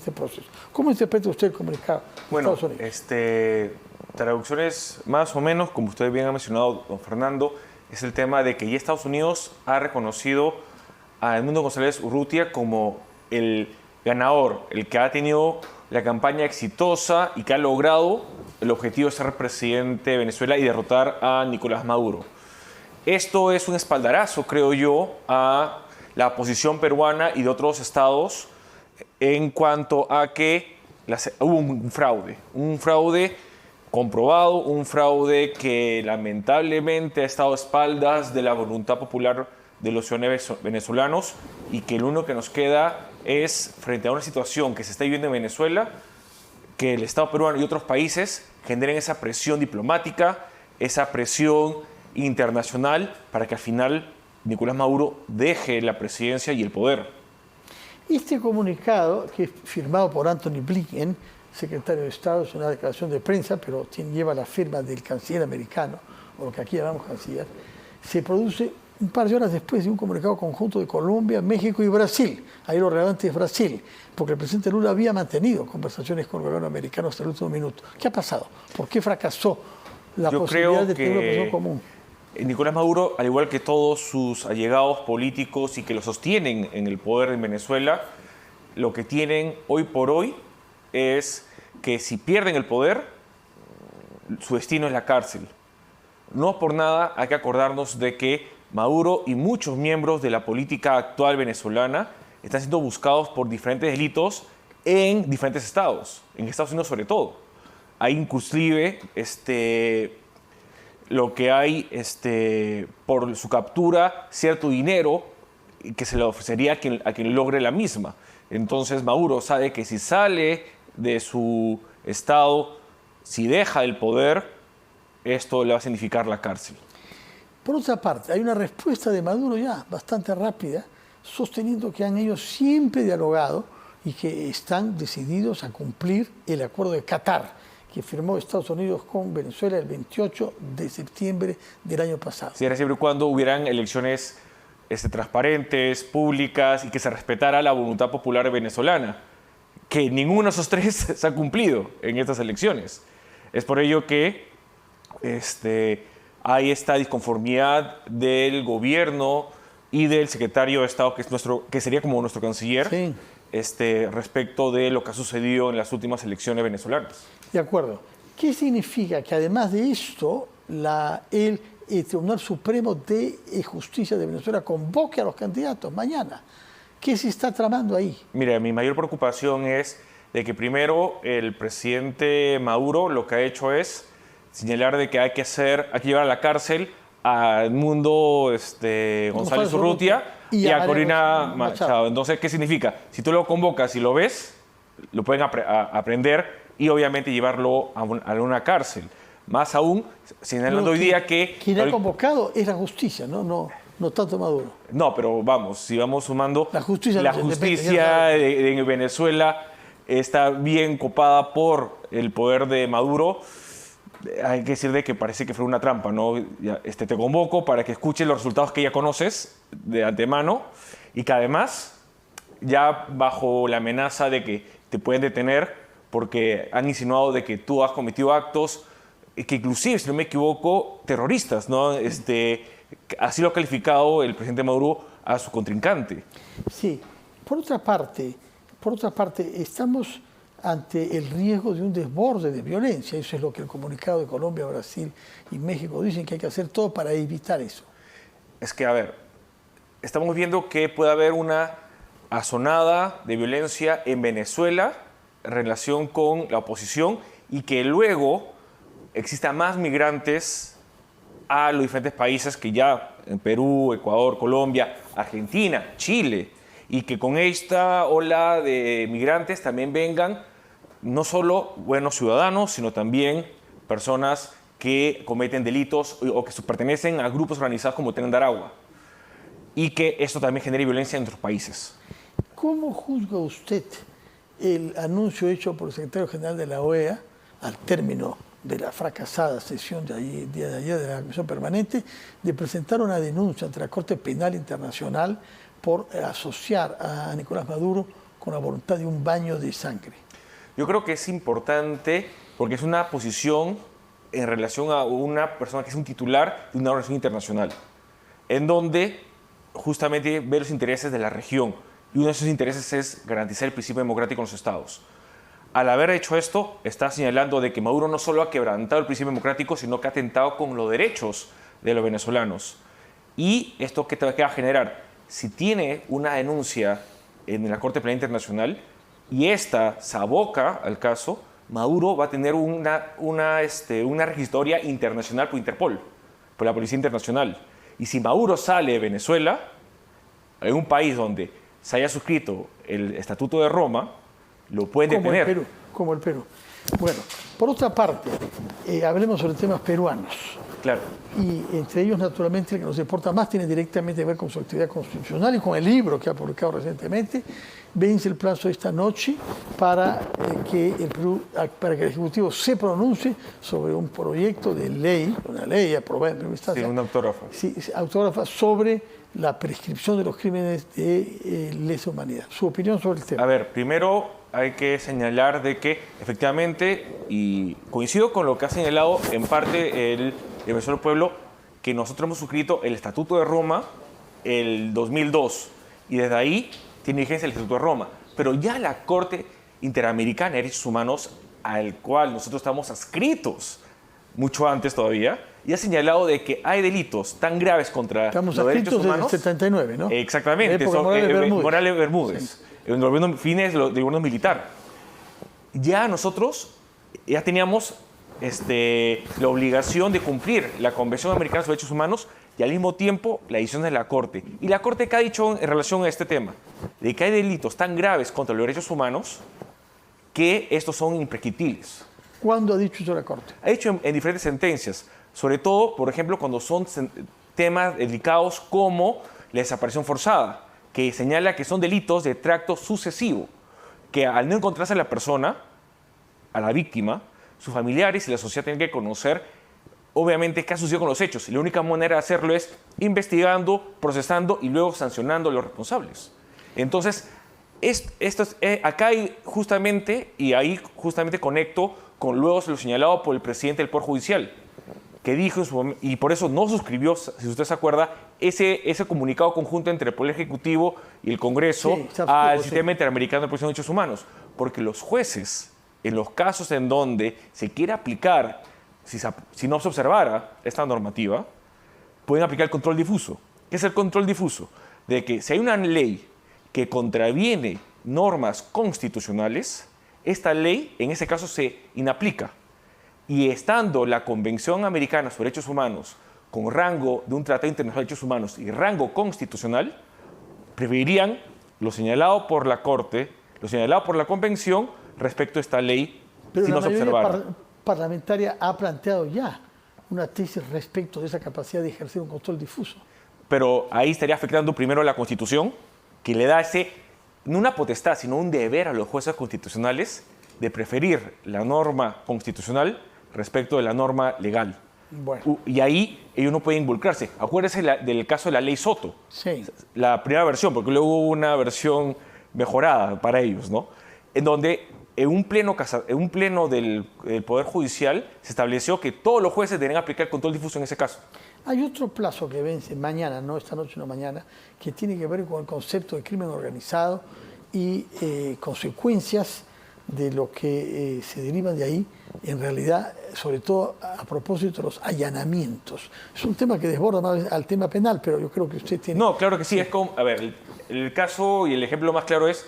este proceso. ¿Cómo interpreta usted el comunicado de Bueno, Estados Unidos? traducciones más o menos, como usted bien ha mencionado, don Fernando, es el tema de que ya Estados Unidos ha reconocido a Edmundo González Urrutia como el ganador, el que ha tenido la campaña exitosa y que ha logrado el objetivo de ser presidente de Venezuela y derrotar a Nicolás Maduro. Esto es un espaldarazo, creo yo, a la posición peruana y de otros estados en cuanto a que hubo un fraude comprobado, un fraude que lamentablemente ha estado a espaldas de la voluntad popular de los ciudadanos venezolanos y que lo único que nos queda es, frente a una situación que se está viviendo en Venezuela, que el Estado peruano y otros países generen esa presión diplomática, esa presión internacional para que al final Nicolás Maduro deje la presidencia y el poder. Este comunicado, que es firmado por Anthony Blinken, secretario de Estado, es una declaración de prensa, pero lleva la firma del canciller americano, o lo que aquí llamamos canciller, se produce un par de horas después de un comunicado conjunto de Colombia, México y Brasil. Ahí lo relevante es Brasil, porque el presidente Lula había mantenido conversaciones con el gobierno americano hasta el último minuto. ¿Qué ha pasado? ¿Por qué fracasó la posibilidad de tener una posición común? Nicolás Maduro, al igual que todos sus allegados políticos y que lo sostienen en el poder en Venezuela, lo que tienen hoy por hoy es que si pierden el poder, su destino es la cárcel. No por nada hay que acordarnos de que Maduro y muchos miembros de la política actual venezolana están siendo buscados por diferentes delitos en diferentes estados, en Estados Unidos sobre todo. Hay inclusive lo que hay por su captura cierto dinero que se le ofrecería a quien logre la misma. Entonces Maduro sabe que si sale de su estado, si deja el poder, esto le va a significar la cárcel. Por otra parte, hay una respuesta de Maduro ya bastante rápida, sosteniendo que han ellos siempre dialogado y que están decididos a cumplir el acuerdo de Qatar, que firmó Estados Unidos con Venezuela el 28 de septiembre del año pasado. Sí, era siempre y cuando hubieran elecciones transparentes, públicas y que se respetara la voluntad popular venezolana, que ninguno de esos tres se ha cumplido en estas elecciones. Es por ello que hay esta disconformidad del gobierno y del secretario de Estado, que sería como nuestro canciller, sí, respecto de lo que ha sucedido en las últimas elecciones venezolanas. De acuerdo. ¿Qué significa que además de esto, el Tribunal Supremo de Justicia de Venezuela convoque a los candidatos mañana? ¿Qué se está tramando ahí? Mira, mi mayor preocupación es de que primero el presidente Maduro lo que ha hecho es señalar de que hay que llevar a la cárcel a Edmundo González Urrutia y a Corina Machado. Entonces, ¿qué significa? Si tú lo convocas y lo ves, lo pueden aprender y obviamente llevarlo a una cárcel. Más aún, señalando hoy día que... Quien ha convocado es la justicia, no tanto Maduro. No, pero vamos, si vamos sumando... La justicia de Venezuela está bien copada por el poder de Maduro. Hay que decir de que parece que fue una trampa, ¿no? Te convoco para que escuches los resultados que ya conoces de antemano y que además, ya bajo la amenaza de que te pueden detener porque han insinuado de que tú has cometido actos que inclusive, si no me equivoco, terroristas, ¿no? Así lo ha calificado el presidente Maduro a su contrincante. Sí. Por otra parte, estamos ante el riesgo de un desborde de violencia. Eso es lo que el comunicado de Colombia, Brasil y México dicen, que hay que hacer todo para evitar eso. Es que, a ver, estamos viendo que puede haber una azonada de violencia en Venezuela en relación con la oposición y que luego existan más migrantes a los diferentes países que ya, en Perú, Ecuador, Colombia, Argentina, Chile, y que con esta ola de migrantes también vengan no solo buenos ciudadanos, sino también personas que cometen delitos o que pertenecen a grupos organizados como Tren de Aragua, y que esto también genere violencia en otros países. ¿Cómo juzga usted el anuncio hecho por el secretario general de la OEA al término de la fracasada sesión el día de ayer de la Comisión Permanente, de presentar una denuncia ante la Corte Penal Internacional por asociar a Nicolás Maduro con la voluntad de un baño de sangre. Yo creo que es importante porque es una posición en relación a una persona que es un titular de una organización internacional, en donde justamente ve los intereses de la región, y uno de esos intereses es garantizar el principio democrático en los estados. Al haber hecho esto, está señalando de que Maduro no solo ha quebrantado el principio democrático, sino que ha atentado con los derechos de los venezolanos. ¿Y esto qué va a generar? Si tiene una denuncia en la Corte Penal Internacional y esta se aboca al caso, Maduro va a tener una requisitoria internacional por Interpol, por la Policía Internacional. Y si Maduro sale de Venezuela, en un país donde se haya suscrito el Estatuto de Roma, lo pueden detener. Como el Perú. Bueno, por otra parte, hablemos sobre temas peruanos. Claro. Y entre ellos, naturalmente, el que nos importa más tiene directamente que ver con su actividad constitucional y con el libro que ha publicado recientemente. Vence el plazo esta noche para que el Ejecutivo se pronuncie sobre un proyecto de ley, una ley aprobada en primera instancia. Sí, una autógrafa. Sí, autógrafa sobre la prescripción de los crímenes de lesa humanidad. Su opinión sobre el tema. A ver, primero hay que señalar de que efectivamente, y coincido con lo que ha señalado en parte el defensor del pueblo, que nosotros hemos suscrito el Estatuto de Roma el 2002 y desde ahí tiene vigencia el Estatuto de Roma. Pero ya la Corte Interamericana de Derechos Humanos, al cual nosotros estamos adscritos mucho antes todavía, y ha señalado de que hay delitos tan graves contra los derechos humanos. Desde el 79, ¿no? Exactamente, Morales Bermúdez, sí. En el gobierno, fines del gobierno militar. Ya nosotros ya teníamos la obligación de cumplir la Convención Americana sobre Derechos Humanos y al mismo tiempo la decisión de la Corte. Y la Corte, ¿qué ha dicho en relación a este tema? De que hay delitos tan graves contra los derechos humanos que estos son imprescriptibles. ¿Cuándo ha dicho eso la Corte? Ha dicho en diferentes sentencias, sobre todo, por ejemplo, cuando son temas delicados como la desaparición forzada, que señala que son delitos de tracto sucesivo, que al no encontrarse a la persona, a la víctima, sus familiares y la sociedad tienen que conocer, obviamente, qué ha sucedido con los hechos. Y la única manera de hacerlo es investigando, procesando y luego sancionando a los responsables. Entonces, acá hay justamente, y ahí justamente conecto con luego lo señalado por el presidente del Poder Judicial, que dijo, y por eso no suscribió, si usted se acuerda, ese comunicado conjunto entre el Poder Ejecutivo y el Congreso al Sistema Interamericano de Protección de Derechos Humanos, porque los jueces, en los casos en donde se quiere aplicar, si no se observara esta normativa, pueden aplicar el control difuso. ¿Qué es el control difuso? De que si hay una ley que contraviene normas constitucionales, esta ley, en ese caso, se inaplica. Y estando la Convención Americana sobre Derechos Humanos con rango de un Tratado Internacional de Derechos Humanos y rango constitucional, preferirían lo señalado por la Corte, lo señalado por la Convención respecto a esta ley, pero si no se observara. La parlamentaria ha planteado ya una tesis respecto de esa capacidad de ejercer un control difuso. Pero ahí estaría afectando primero la Constitución, que le da no una potestad, sino un deber a los jueces constitucionales de preferir la norma constitucional respecto de la norma legal. Bueno. Y ahí ellos no pueden involucrarse. Acuérdese del caso de la ley Soto, sí. La primera versión, porque luego hubo una versión mejorada para ellos, ¿no? En donde en un pleno del Poder Judicial se estableció que todos los jueces deben aplicar control difuso en ese caso. Hay otro plazo que vence mañana, no esta noche, no mañana, que tiene que ver con el concepto de crimen organizado y consecuencias de lo que se derivan de ahí, en realidad, sobre todo a propósito de los allanamientos. Es un tema que desborda más al tema penal, pero yo creo que usted tiene... No, claro que sí. Es como, a ver, el caso y el ejemplo más claro es,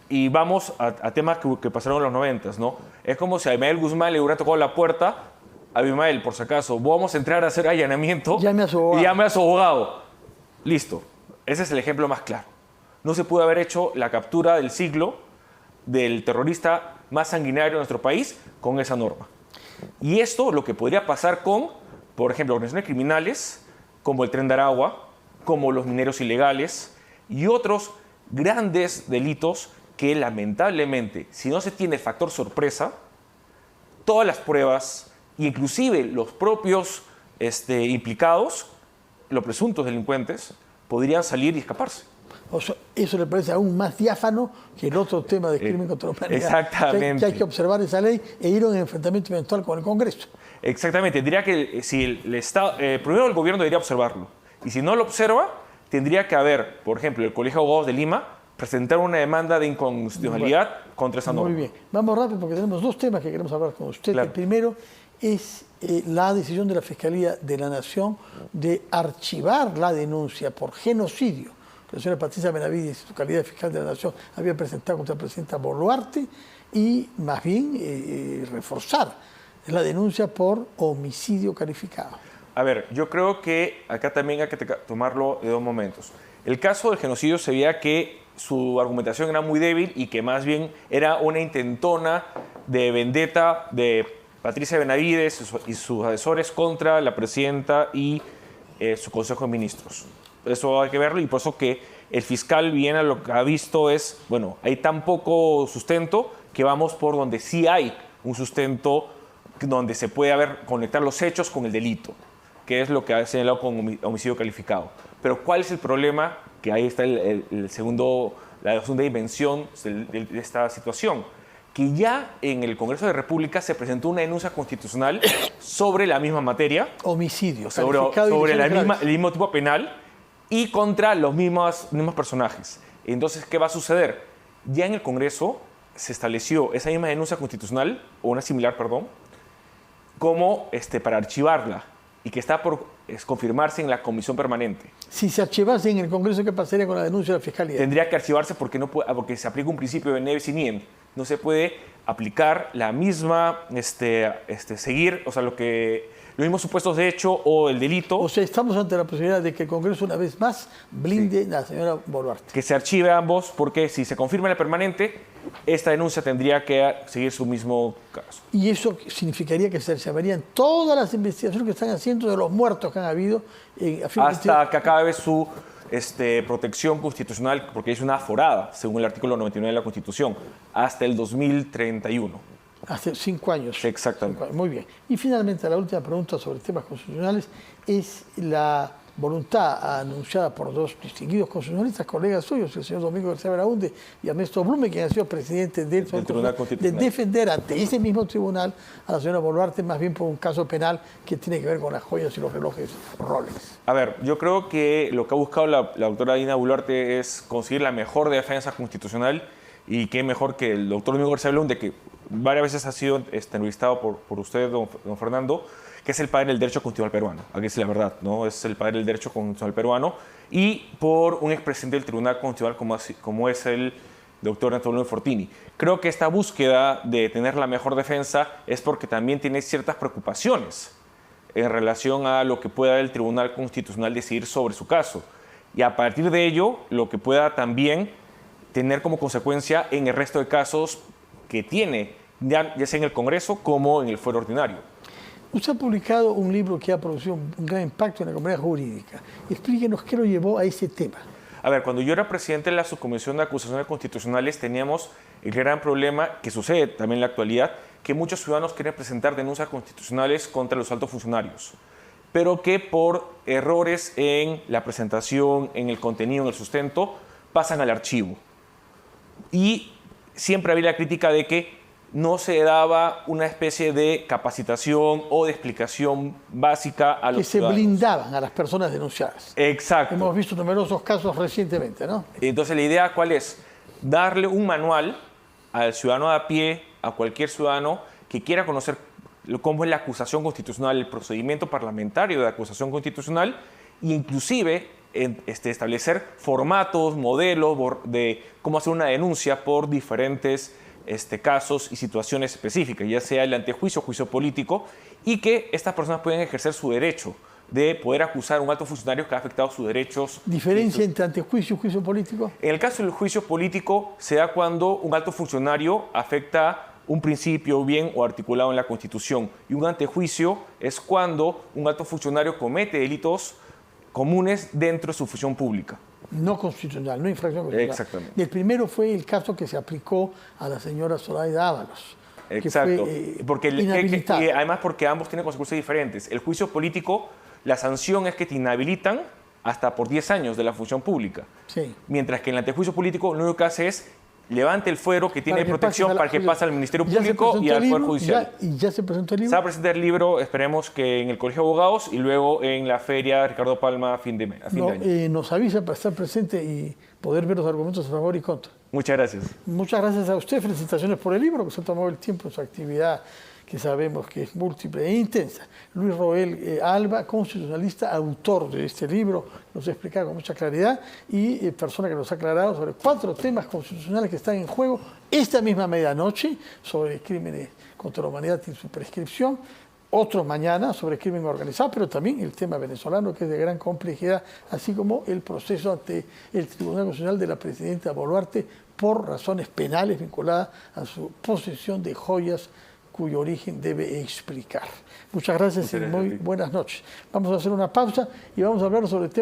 y vamos a temas que pasaron en los 90, ¿no? Es como si a Abimael Guzmán le hubiera tocado la puerta, Abimael, por si acaso, vamos a entrar a hacer allanamiento. Llame a su abogado. Y llame a su abogado. Listo. Ese es el ejemplo más claro. No se pudo haber hecho la captura del siglo del terrorista más sanguinario de nuestro país con esa norma. Y esto lo que podría pasar con, por ejemplo, organizaciones criminales como el Tren de Aragua, como los mineros ilegales y otros grandes delitos que lamentablemente, si no se tiene el factor sorpresa, todas las pruebas, inclusive los propios implicados, los presuntos delincuentes, podrían salir y escaparse. O sea, eso le parece aún más diáfano que el otro tema de crimen contra la humanidad. Exactamente. Que hay que observar esa ley e ir a un enfrentamiento eventual con el Congreso. Exactamente. Diría que si el Estado, primero el gobierno debería observarlo. Y si no lo observa, tendría que haber, por ejemplo, el Colegio de Abogados de Lima presentar una demanda de inconstitucionalidad contra esa norma. Muy bien. Vamos rápido porque tenemos dos temas que queremos hablar con usted. Claro. El primero es la decisión de la Fiscalía de la Nación de archivar la denuncia por genocidio que la señora Patricia Benavides, en su calidad de fiscal de la Nación, había presentado contra la presidenta Boluarte y más bien reforzar la denuncia por homicidio calificado. A ver, yo creo que acá también hay que tomarlo de dos momentos. El caso del genocidio se veía que su argumentación era muy débil y que más bien era una intentona de vendetta de Patricia Benavides y sus asesores contra la presidenta y su Consejo de Ministros. Eso hay que verlo y por eso que el fiscal Villena lo que ha visto es, bueno, hay tan poco sustento que vamos por donde sí hay un sustento donde se puede conectar los hechos con el delito, que es lo que ha señalado con homicidio calificado. Pero ¿cuál es el problema? Que ahí está la segunda dimensión de esta situación, que ya en el Congreso de la República se presentó una denuncia constitucional sobre la misma materia, homicidio, sobre el mismo tipo penal y contra los mismos personajes. Entonces, ¿qué va a suceder? Ya en el Congreso se estableció esa misma denuncia constitucional, o una similar, perdón, como para archivarla y que está por confirmarse en la comisión permanente. Si se archivase en el Congreso, ¿qué pasaría con la denuncia de la Fiscalía? Tendría que archivarse porque se aplica un principio de neves in idem. No se puede aplicar la misma, seguir, o sea, los mismos supuestos de hecho o el delito. O sea, estamos ante la posibilidad de que el Congreso una vez más blinde a la señora Boluarte. Que se archive ambos porque si se confirma en la permanente, esta denuncia tendría que seguir su mismo caso. Y eso significaría que se archivarían todas las investigaciones que están haciendo de los muertos que han habido. Hasta que acabe su protección constitucional, porque es una aforada, según el artículo 99 de la Constitución, hasta el 2031. Hace 5 años. Exactamente. 5 años. Muy bien. Y finalmente, la última pregunta sobre temas constitucionales es la voluntad anunciada por dos distinguidos constitucionalistas, colegas suyos, el señor Domingo García Belaúnde y Ernesto Blume, quien ha sido presidente del Tribunal Constitucional, de defender ante ese mismo tribunal a la señora Boluarte, más bien por un caso penal que tiene que ver con las joyas y los relojes Rolex. A ver, yo creo que lo que ha buscado la doctora Dina Boluarte es conseguir la mejor defensa constitucional, y qué mejor que el doctor Domingo García Belaúnde, que varias veces ha sido entrevistado por usted, don Fernando, que es el padre del derecho constitucional peruano. Aquí es la verdad, ¿no? Es el padre del derecho constitucional peruano, y por un expresidente del Tribunal Constitucional como es el doctor Antonio Fortini. Creo que esta búsqueda de tener la mejor defensa es porque también tiene ciertas preocupaciones en relación a lo que pueda el Tribunal Constitucional decidir sobre su caso. Y a partir de ello, lo que pueda también tener como consecuencia en el resto de casos que tiene, ya sea en el Congreso como en el fuero ordinario. Usted ha publicado un libro que ha producido un gran impacto en la comunidad jurídica. Explíquenos qué lo llevó a ese tema. A ver, cuando yo era presidente de la Subcomisión de Acusaciones Constitucionales, teníamos el gran problema que sucede también en la actualidad, que muchos ciudadanos quieren presentar denuncias constitucionales contra los altos funcionarios, pero que por errores en la presentación, en el contenido, en el sustento, pasan al archivo. Y siempre había la crítica de que no se daba una especie de capacitación o de explicación básica a los ciudadanos. Que se blindaban a las personas denunciadas. Exacto. Hemos visto numerosos casos recientemente, ¿no? Entonces la idea, ¿cuál es? Darle un manual al ciudadano de a pie, a cualquier ciudadano que quiera conocer cómo es la acusación constitucional, el procedimiento parlamentario de acusación constitucional, e inclusive establecer formatos, modelos de cómo hacer una denuncia por diferentes casos y situaciones específicas, ya sea el antejuicio, juicio político, y que estas personas pueden ejercer su derecho de poder acusar a un alto funcionario que ha afectado sus derechos. ¿Diferencia entre antejuicio y juicio político? En el caso del juicio político se da cuando un alto funcionario afecta un principio bien o articulado en la Constitución, y un antejuicio es cuando un alto funcionario comete delitos comunes dentro de su función pública. No constitucional, no infracción constitucional. Exactamente. Y el primero fue el caso que se aplicó a la señora Zoraida Ábalos. Exacto. Que fue, además porque ambos tienen consecuencias diferentes. El juicio político, la sanción es que te inhabilitan hasta por 10 años de la función pública. Sí. Mientras que en el antejuicio político lo único que hace es levante el fuero que tiene protección para que pase al Ministerio Público y al Poder Judicial. ¿Y ya se presentó el libro? Se va a presentar el libro, esperemos que en el Colegio de Abogados y luego en la Feria Ricardo Palma a fin de año. Nos avisa para estar presente y poder ver los argumentos a favor y contra. Muchas gracias. Muchas gracias a usted. Felicitaciones por el libro, que se ha tomado el tiempo en su actividad, que sabemos que es múltiple e intensa. Luis Roel Alba, constitucionalista, autor de este libro, nos ha explicado con mucha claridad y persona que nos ha aclarado sobre 4 temas constitucionales que están en juego esta misma medianoche sobre crímenes contra la humanidad y su prescripción, otros mañana sobre crimen organizado, pero también el tema venezolano, que es de gran complejidad, así como el proceso ante el Tribunal Constitucional de la presidenta Boluarte por razones penales vinculadas a su posesión de joyas cuyo origen debe explicar. Muchas gracias y muy buenas noches. Vamos a hacer una pausa y vamos a hablar sobre el tema